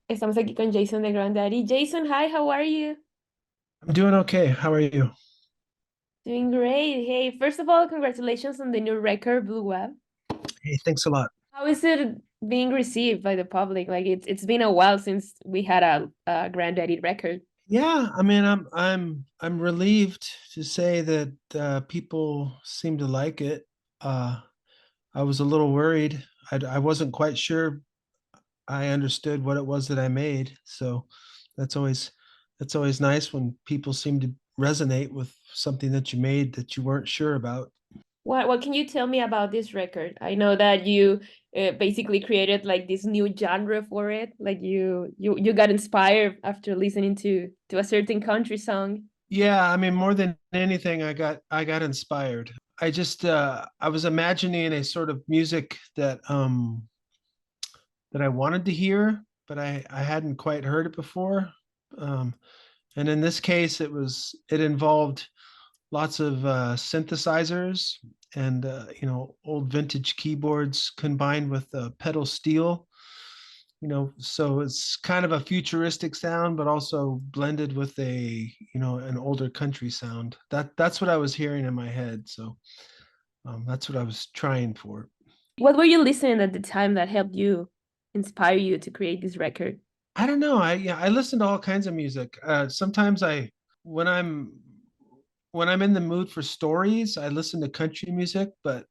Estamos aquí con Jason de Grandaddy. Jason, hi, how are you? I'm doing okay. How are you? Doing great. Hey, first of all, congratulations on the new record, Blue Wav. Hey, thanks a lot. How is it being received by the public? Like it's been a while since we had a Grandaddy record. Yeah, I mean, I'm relieved to say that people seem to like it. Uh, I was a little worried. I wasn't quite sure I understood what it was that I made. So that's always that's always nice when people seem to resonate with something that you made that you weren't sure about. What can you tell me about this record? I know that you basically created like this new genre for it. Like you got inspired after listening to a certain country song. Yeah, I mean, more than anything, I got inspired. I was imagining a sort of music that I wanted to hear, but I hadn't quite heard it before. Um, and in this case, it involved lots of synthesizers and old vintage keyboards combined with pedal steel. So it's kind of a futuristic sound, but also blended with an older country sound. That's what I was hearing in my head. So that's what I was trying for. What were you listening at the time that helped you inspire you to create this record? I don't know. I listen to all kinds of music. Sometimes when I'm when I'm in the mood for stories, I listen to country music, but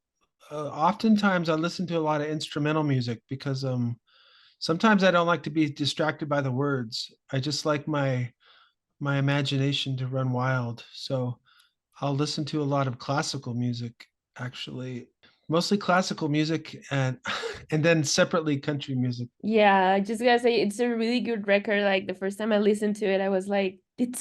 oftentimes I listen to a lot of instrumental music because sometimes I don't like to be distracted by the words. I just like my imagination to run wild. So I'll listen to a lot of classical music, actually, mostly classical music and and then separately country music. Yeah, I just gotta say it's a really good record. Like the first time I listened to it, I was like, it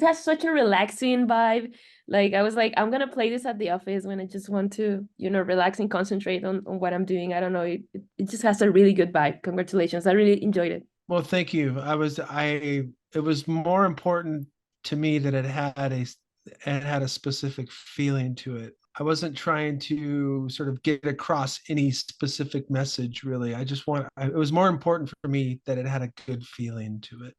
has such a relaxing vibe. Like I was like, I'm gonna play this at the office when I just want to, relax and concentrate on what I'm doing. I don't know. It just has a really good vibe. Congratulations. I really enjoyed it. Well, thank you. It was more important to me that it had a specific feeling to it. I wasn't trying to sort of get across any specific message, really. It was more important for me that it had a good feeling to it.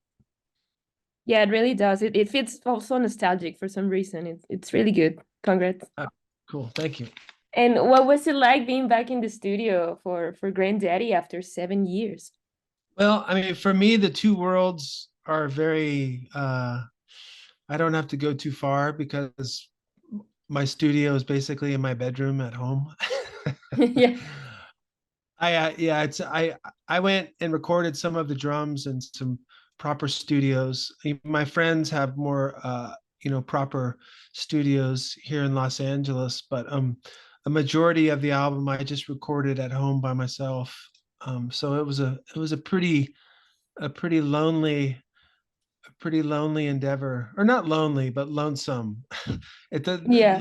Yeah, it really does. It feels also nostalgic for some reason. It's really good. Congrats. Uh, cool. Thank you. And what was it like being back in the studio for Granddaddy after 7 years? Well, I mean, for me, the two worlds are I don't have to go too far because my studio is basically in my bedroom at home. Yeah. Yeah, I went and recorded some of the drums in some proper studios. My friends have more proper studios here in Los Angeles, but a majority of the album I just recorded at home by myself. So it was a pretty lonely endeavor, or not lonely, but lonesome. Yeah.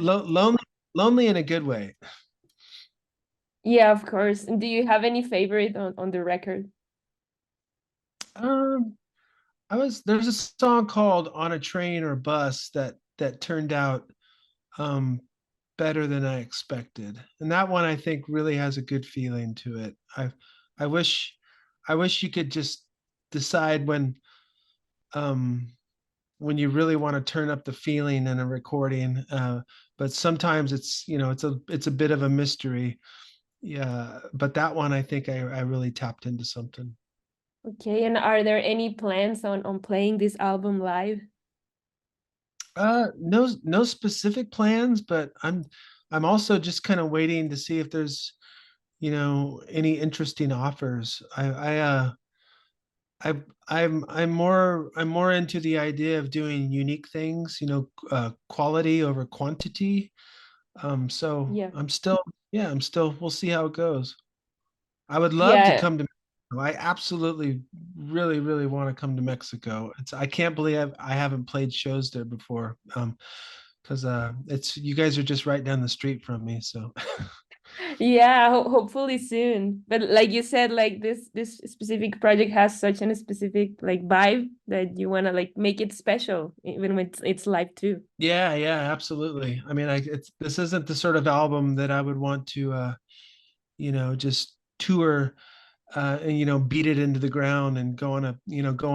Lonely in a good way. Yeah, of course. And do you have any favorite on the record? Um, there's a song called "On a Train or Bus" that turned out um better than I expected, and that one I think really has a good feeling to it. I wish I wish you could just decide um when you really want to turn up the feeling in a recording, but sometimes it's a bit of a mystery. Yeah, but that one I think I really tapped into something. Okay, and are there any plans on playing this album live? No specific plans, but I'm also just kind of waiting to see if there's, any interesting offers. I I'm more into the idea of doing unique things, quality over quantity. So Yeah. I'm still, we'll see how it goes. I would love to Yeah. come to Mexico. I absolutely really want to come to Mexico. I can't believe I haven't played shows there before. Because it's you guys are just right down the street from me. So Yeah, hopefully soon. But like you said, like this specific project has such a specific like vibe that you want to like make it special even when it's live too. yeah, absolutely. I mean, this isn't the sort of album that I would want to just tour and beat it into the ground and go on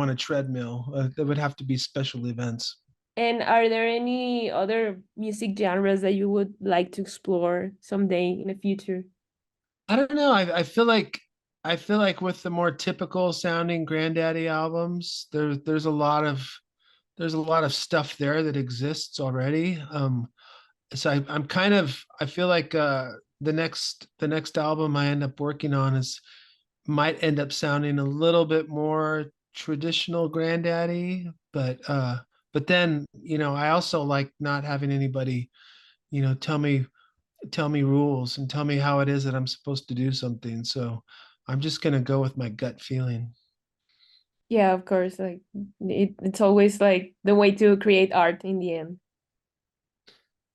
a treadmill. There would have to be special events. And are there any other music genres that you would like to explore someday in the future? I don't know. I feel like with the more typical sounding Grandaddy albums, there's a lot of stuff there that exists already. So I feel like the next album I end up working on is might end up sounding a little bit more traditional Grandaddy, but then I also like not having anybody tell me rules and tell me how it is that I'm supposed to do something. So I'm just gonna go with my gut feeling. Yeah, of course. Like it's always like the way to create art in the end.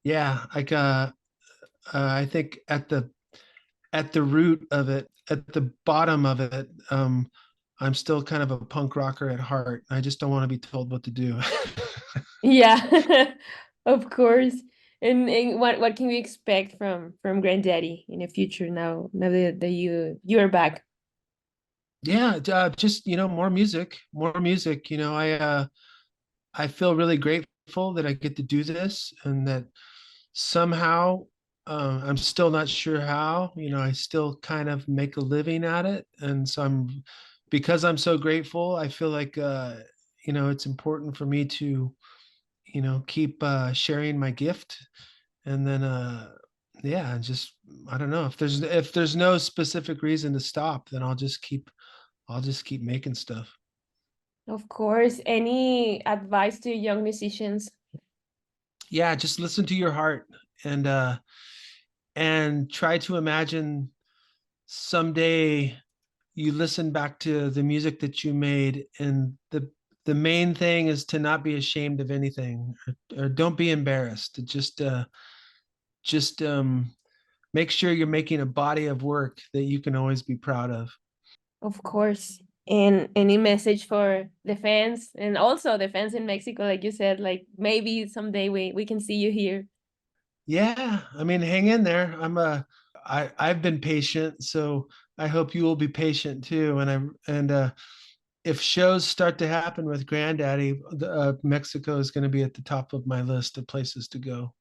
Yeah, like I think at the root of it, at the bottom of it, I'm still kind of a punk rocker at heart. I just don't want to be told what to do. Yeah, of course. And what can we expect from Granddaddy in the future now that you're back? Yeah, just more music, more music. I feel really grateful that I get to do this and that somehow I'm still not sure how, I still kind of make a living at it. And so because I'm so grateful, I feel like, it's important for me to, keep sharing my gift. And then, yeah, just, I don't know if there's no specific reason to stop, then I'll just keep making stuff. Of course. Any advice to young musicians? Yeah, just listen to your heart and, uh, and try to imagine someday you listen back to the music that you made, and the main thing is to not be ashamed of anything, or don't be embarrassed. Just make sure you're making a body of work that you can always be proud of. Of course. And any message for the fans and also the fans in Mexico, like you said, like maybe someday we can see you here. Yeah, I mean, hang in there. I've been patient, so I hope you will be patient too. And if shows start to happen with Grandaddy, Mexico is going to be at the top of my list of places to go.